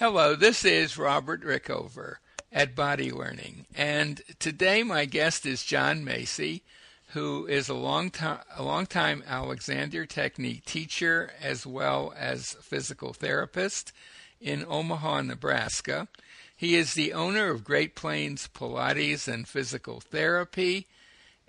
Hello, this is Robert Rickover at Body Learning, and today my guest is John Macy, who is a long-time Alexander Technique teacher as well as physical therapist in Omaha, Nebraska. He is the owner of Great Plains Pilates and Physical Therapy,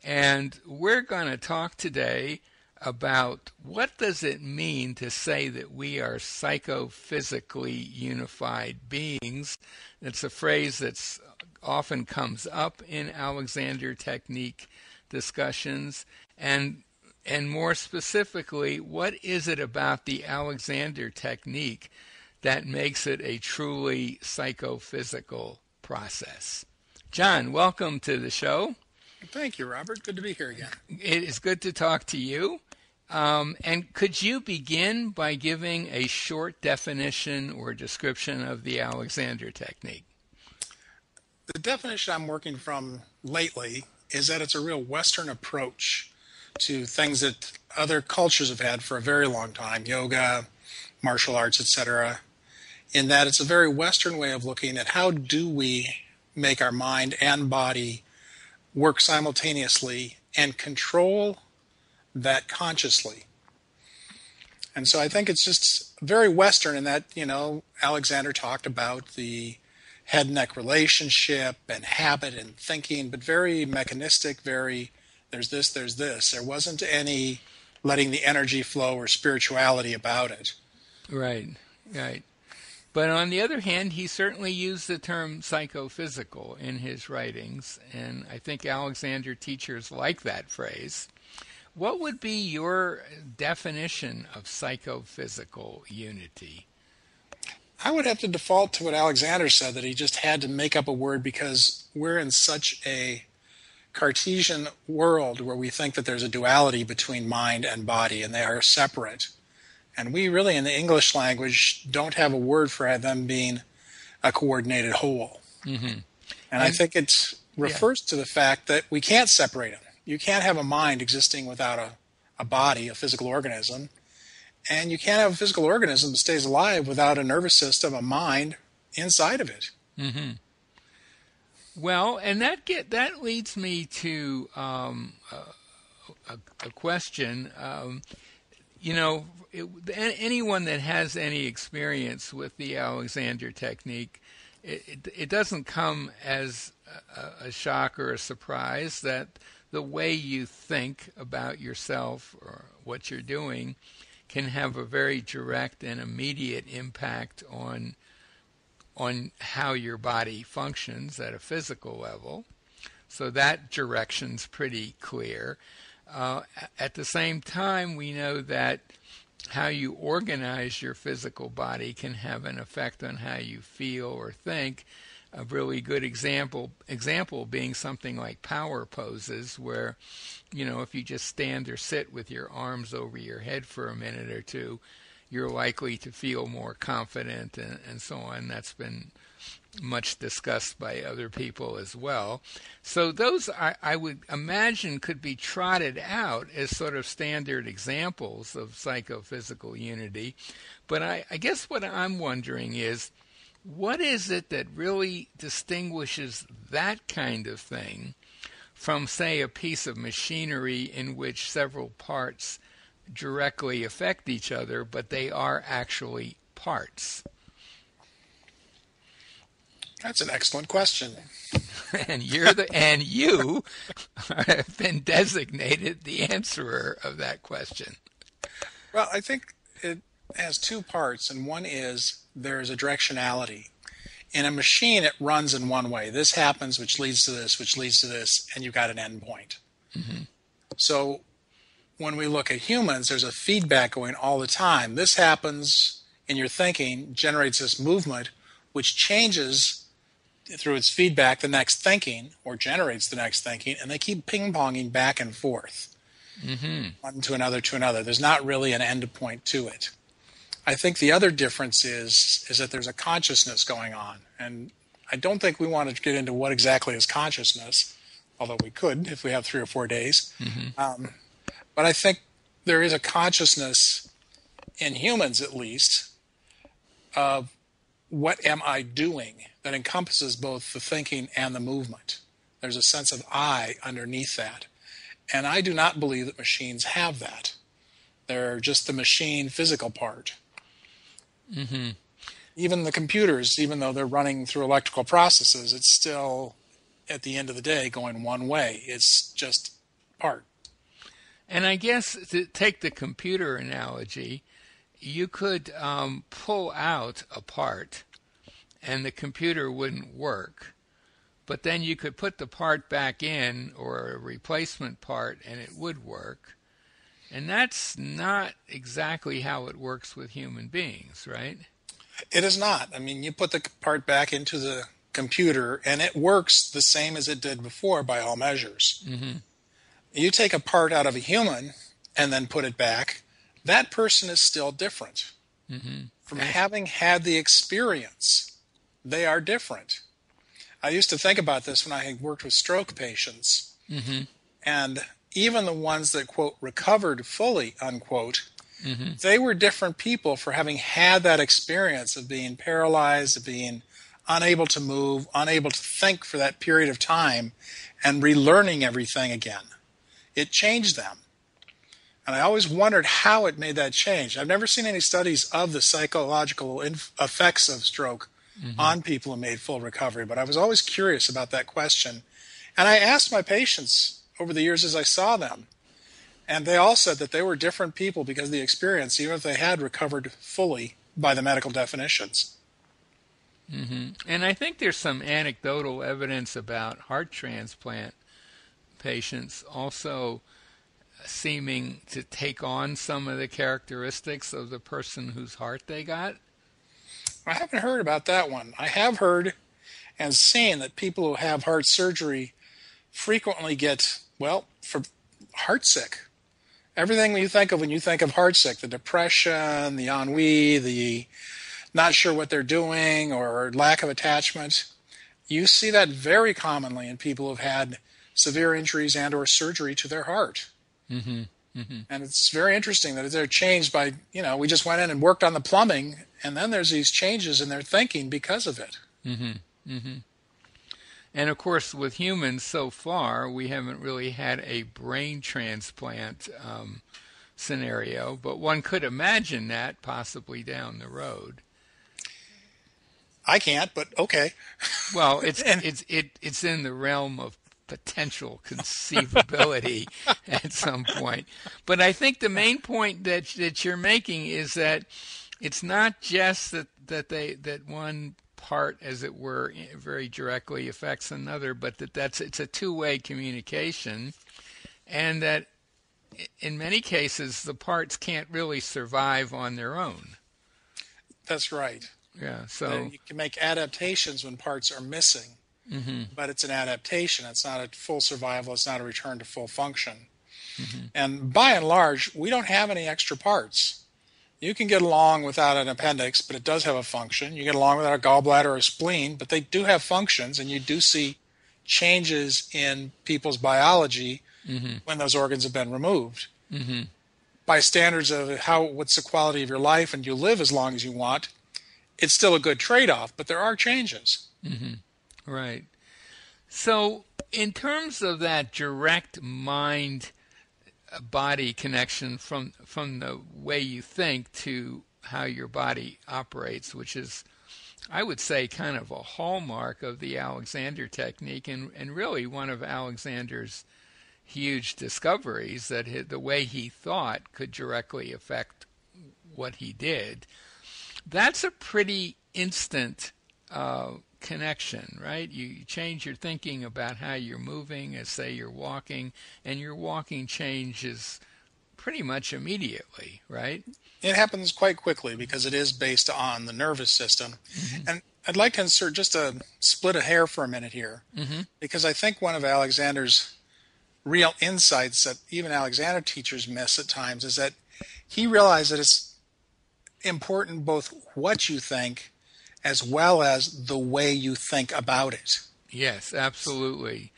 and we're going to talk today about what does it mean to say that we are psychophysically unified beings. It's a phrase that's often comes up in Alexander Technique discussions, and more specifically, what is it about the Alexander Technique that makes it a truly psychophysical process? John, welcome to the show. Thank you, Robert. Good to be here again. It is good to talk to you. And could you begin by giving a short definition or description of the Alexander Technique? The definition I'm working from lately is that it's a real Western approach to things that other cultures have had for a very long time, yoga, martial arts, etc., in that it's a very Western way of looking at how do we make our mind and body work simultaneously and control that consciously. And so I think it's just very Western in that, Alexander talked about the head-neck relationship and habit and thinking, but very mechanistic, very there's this, there's this. There wasn't any letting the energy flow or spirituality about it. Right. But on the other hand, he certainly used the term psychophysical in his writings, and I think Alexander teachers like that phrase. What would be your definition of psychophysical unity? I would have to default to what Alexander said, that he just had to make up a word because we're in such a Cartesian world where we think that there's a duality between mind and body and they are separate. And we really, in the English language, don't have a word for them being a coordinated whole. Mm-hmm. And I think it refers to the fact that we can't separate them. You can't have a mind existing without a body, a physical organism. And you can't have a physical organism that stays alive without a nervous system, a mind inside of it. Mm-hmm. Well, and that leads me to a question. Anyone that has any experience with the Alexander Technique, it doesn't come as a shock or a surprise that the way you think about yourself or what you're doing can have a very direct and immediate impact on how your body functions at a physical level. So that direction's pretty clear. At the same time, we know that how you organize your physical body can have an effect on how you feel or think. A really good example being something like power poses where, if you just stand or sit with your arms over your head for a minute or two, you're likely to feel more confident and so on. That's been much discussed by other people as well. So those, I would imagine, could be trotted out as sort of standard examples of psychophysical unity. But I guess what I'm wondering is, what is it that really distinguishes that kind of thing from, say, a piece of machinery in which several parts directly affect each other, but they are actually parts? That's an excellent question. And you have been designated the answerer of that question. Well, I think it has two parts, and one is there's a directionality. In a machine, it runs in one way. This happens, which leads to this, which leads to this, and you've got an end point. Mm-hmm. So when we look at humans, there's a feedback going all the time. This happens in your thinking, generates this movement, which changes through its feedback the next thinking, or generates the next thinking, and they keep ping-ponging back and forth, one to another to another. There's not really an end point to it. I think the other difference is that there's a consciousness going on. And I don't think we want to get into what exactly is consciousness, although we could if we have 3 or 4 days. Mm-hmm. But I think there is a consciousness in humans, at least, of what am I doing that encompasses both the thinking and the movement. There's a sense of I underneath that. And I do not believe that machines have that. They're just the machine physical part. Mm-hmm. Even the computers, even though they're running through electrical processes, it's still, at the end of the day, going one way. It's just part. And I guess to take the computer analogy, you could pull out a part and the computer wouldn't work. But then you could put the part back in, or a replacement part, and it would work. And that's not exactly how it works with human beings, right? It is not. I mean, you put the part back into the computer and it works the same as it did before by all measures. Mm-hmm. You take a part out of a human and then put it back, that person is still different. Mm-hmm. From having had the experience, they are different. I used to think about this when I had worked with stroke patients. Mm-hmm. And even the ones that, quote, recovered fully, unquote, mm-hmm. they were different people for having had that experience of being paralyzed, of being unable to move, unable to think for that period of time, and relearning everything again. It changed them. And I always wondered how it made that change. I've never seen any studies of the psychological effects of stroke mm-hmm. on people who made full recovery, but I was always curious about that question. And I asked my patients over the years as I saw them, and they all said that they were different people because of the experience, even if they had recovered fully by the medical definitions. Mm-hmm. And I think there's some anecdotal evidence about heart transplant patients also seeming to take on some of the characteristics of the person whose heart they got. I haven't heard about that one. I have heard and seen that people who have heart surgery frequently get, well, for heartsick. Everything you think of when you think of heartsick, the depression, the ennui, the not sure what they're doing, or lack of attachment, you see that very commonly in people who've had severe injuries and or surgery to their heart. Mm-hmm. Mm-hmm. And it's very interesting that they're changed by, we just went in and worked on the plumbing, and then there's these changes in their thinking because of it. Mm-hmm. Mm-hmm. And of course, with humans so far, we haven't really had a brain transplant scenario, but one could imagine that possibly down the road. I can't, but okay. Well, it's in the realm of potential conceivability at some point. But I think the main point that you're making is that it's not just that one part, as it were, very directly affects another, but it's a two-way communication, and that in many cases the parts can't really survive on their own. That's right. Yeah, so you can make adaptations when parts are missing, mm-hmm. but it's an adaptation. It's not a full survival. It's not a return to full function. Mm-hmm. And by and large, we don't have any extra parts. You can get along without an appendix, but it does have a function. You get along without a gallbladder or a spleen, but they do have functions, and you do see changes in people's biology mm-hmm. when those organs have been removed. Mm-hmm. By standards of what's the quality of your life, and you live as long as you want, it's still a good trade-off, but there are changes. Mm-hmm. Right. So in terms of that direct mind-body connection from the way you think to how your body operates, which is, I would say, kind of a hallmark of the Alexander technique, and really one of Alexander's huge discoveries, that the way he thought could directly affect what he did. That's a pretty instant connection, right? You change your thinking about how you're moving, as say you're walking, and your walking changes pretty much immediately, right? It happens quite quickly because it is based on the nervous system. Mm-hmm. And I'd like to insert just a split a hair for a minute here, mm-hmm. because I think one of Alexander's real insights that even Alexander teachers miss at times is that he realized that it's important both what you think as well as the way you think about it. Yes, absolutely.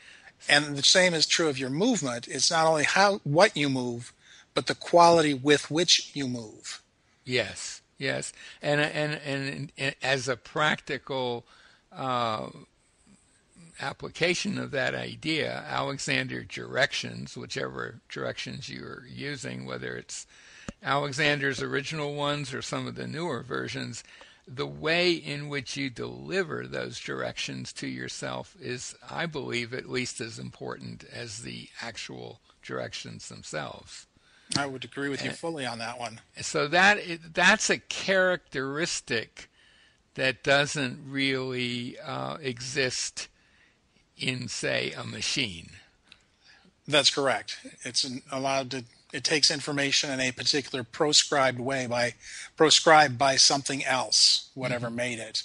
And the same is true of your movement. It's not only what you move, but the quality with which you move. Yes, Yes, and as a practical uh, application of that idea, Alexander directions, whichever directions you're using, whether it's Alexander's original ones or some of the newer versions, the way in which you deliver those directions to yourself is, I believe, at least as important as the actual directions themselves. I would agree with you fully on that one. So that's a characteristic that doesn't really exist in, say, a machine. That's correct. It takes information in a particular proscribed way proscribed by something else, whatever made it.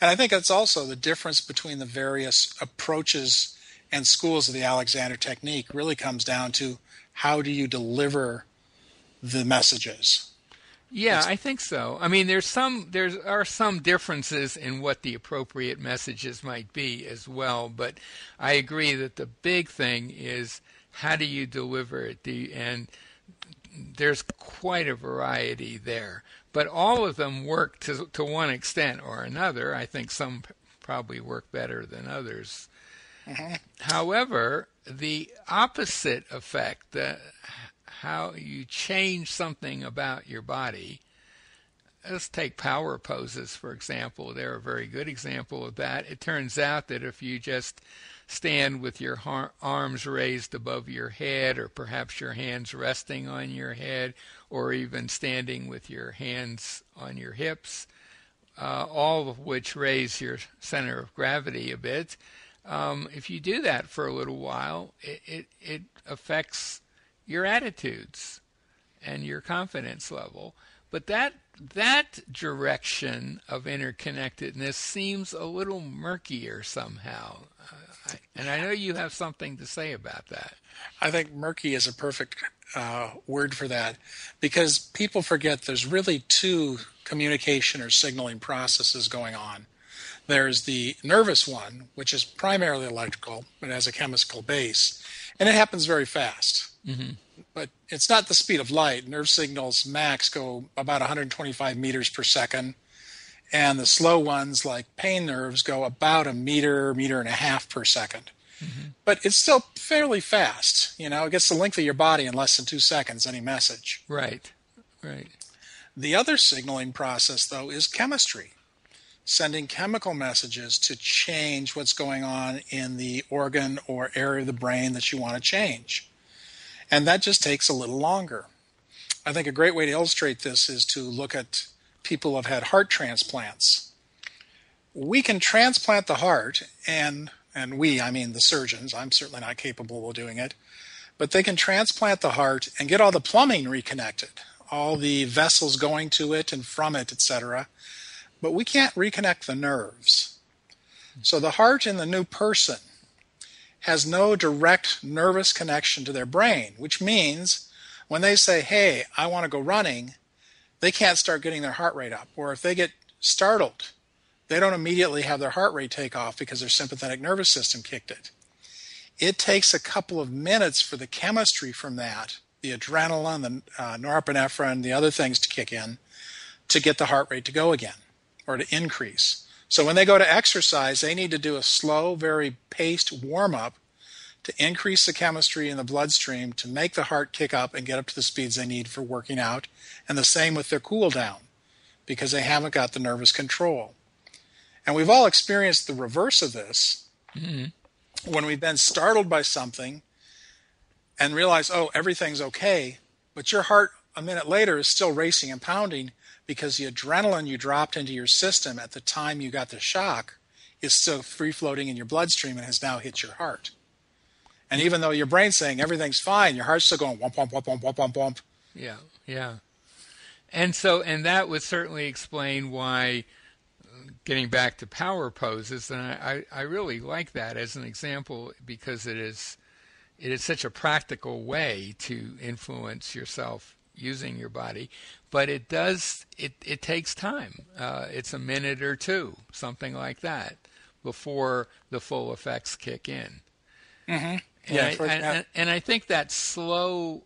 And I think that's also the difference between the various approaches and schools of the Alexander technique really comes down to how do you deliver the messages. Yeah, I think so. I mean, there are some differences in what the appropriate messages might be as well, but I agree that the big thing is how do you deliver it, and there's quite a variety there. But all of them work to one extent or another. I think some probably work better than others. Mm-hmm. However, the opposite effect, how you change something about your body. Let's take power poses, for example. They're a very good example of that. It turns out that if you just stand with your arms raised above your head, or perhaps your hands resting on your head, or even standing with your hands on your hips, all of which raise your center of gravity a bit, if you do that for a little while, it affects your attitudes and your confidence level. But that direction of interconnectedness seems a little murkier somehow. And I know you have something to say about that. I think murky is a perfect word for that, because people forget there's really two communication or signaling processes going on. There's the nervous one, which is primarily electrical, but has a chemical base, and it happens very fast. Mm-hmm. But it's not the speed of light. Nerve signals max go about 125 meters per second, and the slow ones like pain nerves go about a meter and a half per second. Mm-hmm. But it's still fairly fast. You know, it gets the length of your body in less than 2 seconds, any message. Right. The other signaling process, though, is chemistry, sending chemical messages to change what's going on in the organ or area of the brain that you want to change. And that just takes a little longer. I think a great way to illustrate this is to look at people who have had heart transplants. We can transplant the heart, and I mean the surgeons, I'm certainly not capable of doing it, but they can transplant the heart and get all the plumbing reconnected, all the vessels going to it and from it, etc. But we can't reconnect the nerves. So the heart in the new person has no direct nervous connection to their brain, which means when they say, hey, I want to go running, they can't start getting their heart rate up. Or if they get startled, they don't immediately have their heart rate take off because their sympathetic nervous system kicked it. It takes a couple of minutes for the chemistry from that, the adrenaline, the norepinephrine, the other things to kick in, to get the heart rate to go again or to increase. So when they go to exercise, they need to do a slow, very paced warm-up to increase the chemistry in the bloodstream to make the heart kick up and get up to the speeds they need for working out. And the same with their cool down, because they haven't got the nervous control. And we've all experienced the reverse of this when we've been startled by something and realize, oh, everything's okay, but your heart a minute later is still racing and pounding because the adrenaline you dropped into your system at the time you got the shock is still free-floating in your bloodstream and has now hit your heart. And even though your brain's saying everything's fine, your heart's still going womp, womp, womp, womp, womp, womp, womp. Yeah. And that would certainly explain why, getting back to power poses, and I really like that as an example because it is such a practical way to influence yourself using your body, but it takes time. It's a minute or two, something like that, before the full effects kick in. Mm-hmm. And I think that slow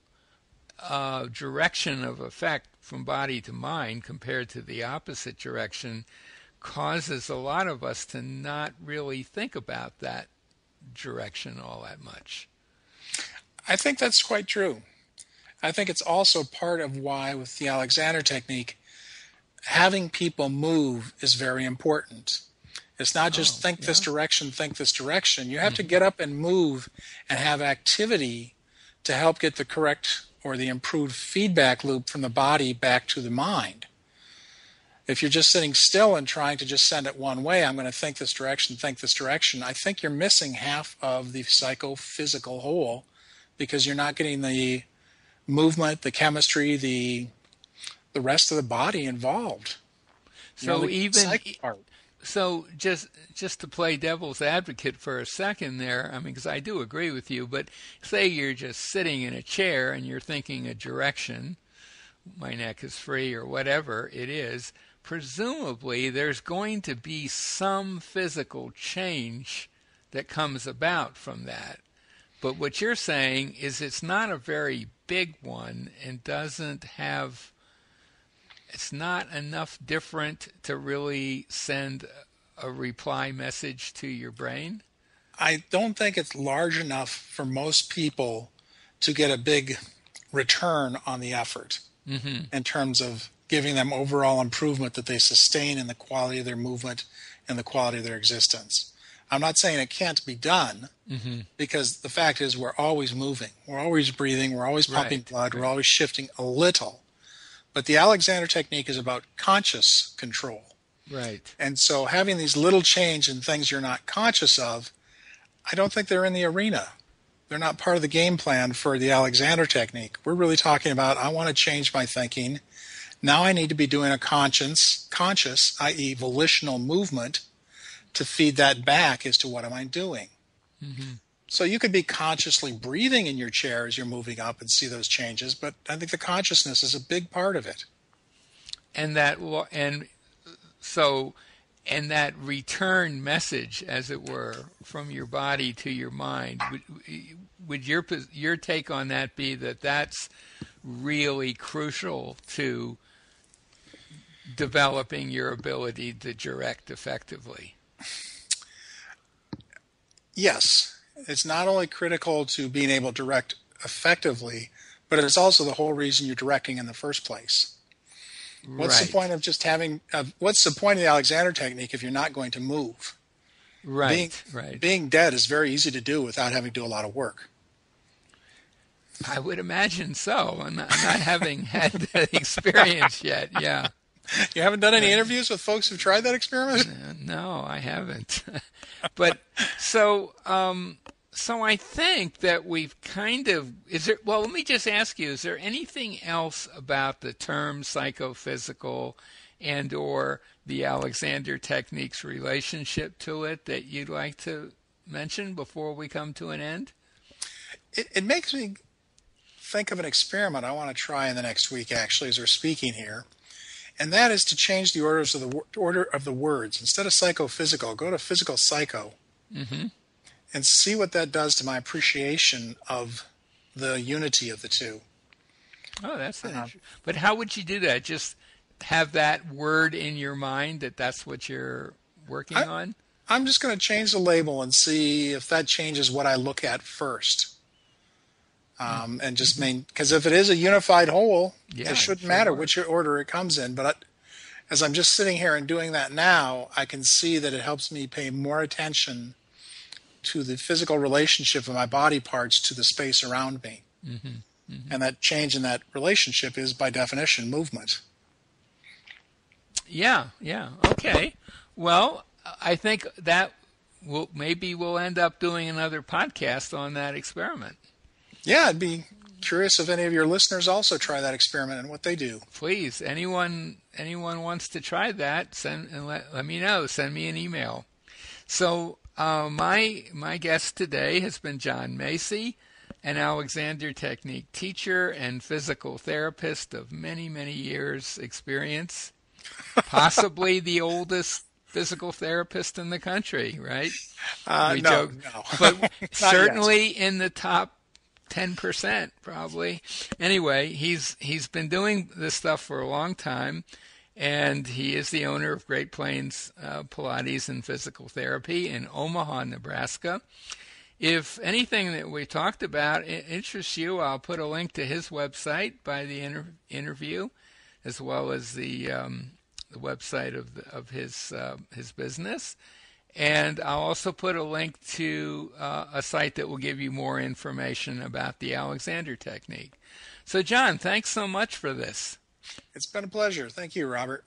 direction of effect from body to mind compared to the opposite direction causes a lot of us to not really think about that direction all that much. I think that's quite true. I think it's also part of why, with the Alexander technique, having people move is very important. It's not just think this direction, think this direction. You have to get up and move and have activity to help get the correct or the improved feedback loop from the body back to the mind. If you're just sitting still and trying to just send it one way, I'm going to think this direction, I think you're missing half of the psychophysical whole because you're not getting the movement, the chemistry, the rest of the body involved. So so just to play devil's advocate for a second there, I mean, because I do agree with you, but say you're just sitting in a chair and you're thinking a direction, my neck is free or whatever it is, presumably there's going to be some physical change that comes about from that. But what you're saying is it's not a very big one and it's not enough different to really send a reply message to your brain? I don't think it's large enough for most people to get a big return on the effort in terms of giving them overall improvement that they sustain in the quality of their movement and the quality of their existence. I'm not saying it can't be done because the fact is we're always moving, we're always breathing, we're always pumping blood, we're always shifting a little. But the Alexander technique is about conscious control. Right. And so having these little change in things you're not conscious of, I don't think they're in the arena. They're not part of the game plan for the Alexander technique. We're really talking about, I want to change my thinking. Now I need to be doing a conscious, i.e. volitional movement to feed that back as to what am I doing. So you could be consciously breathing in your chair as you're moving up and see those changes, but I think the consciousness is a big part of it. And that return message, as it were, from your body to your mind, would your take on that be that that's really crucial to developing your ability to direct effectively? Yes. It's not only critical to being able to direct effectively, but it's also the whole reason you're directing in the first place. What's the point of just what's the point of the Alexander technique if you're not going to move? Being dead is very easy to do without having to do a lot of work. I would imagine so. I'm not having had that experience yet. Yeah. You haven't done any interviews with folks who've tried that experiment? No, I haven't. But so I think that we've kind of, let me just ask you, is there anything else about the term psychophysical and or the Alexander technique's relationship to it that you'd like to mention before we come to an end? It makes me think of an experiment I want to try in the next week, actually, as we're speaking here. And that is to change the order of the words. Instead of psychophysical, go to physical psycho. And see what that does to my appreciation of the unity of the two. Oh, that's interesting. But how would you do that? Just have that word in your mind that's what you're working on? I'm just going to change the label and see if that changes what I look at first. And just because if it is a unified whole, it shouldn't matter which order it comes in. But as I'm just sitting here and doing that now, I can see that it helps me pay more attention to the physical relationship of my body parts to the space around me. And that change in that relationship is, by definition, movement. Yeah. Okay. Well, I think that we'll end up doing another podcast on that experiment. Yeah, I'd be curious if any of your listeners also try that experiment and what they do. Please, anyone wants to try that, let me know. Send me an email. So my guest today has been John Macy, an Alexander Technique teacher and physical therapist of many, many years' experience, possibly the oldest physical therapist in the country, right? No. But certainly in the top 10% probably. Anyway, he's been doing this stuff for a long time, and he is the owner of Great Plains Pilates and Physical Therapy in Omaha, Nebraska. If anything that we talked about interests you, I'll put a link to his website by the interview, as well as the website of his business. And I'll also put a link to a site that will give you more information about the Alexander technique. So, John, thanks so much for this. It's been a pleasure. Thank you, Robert.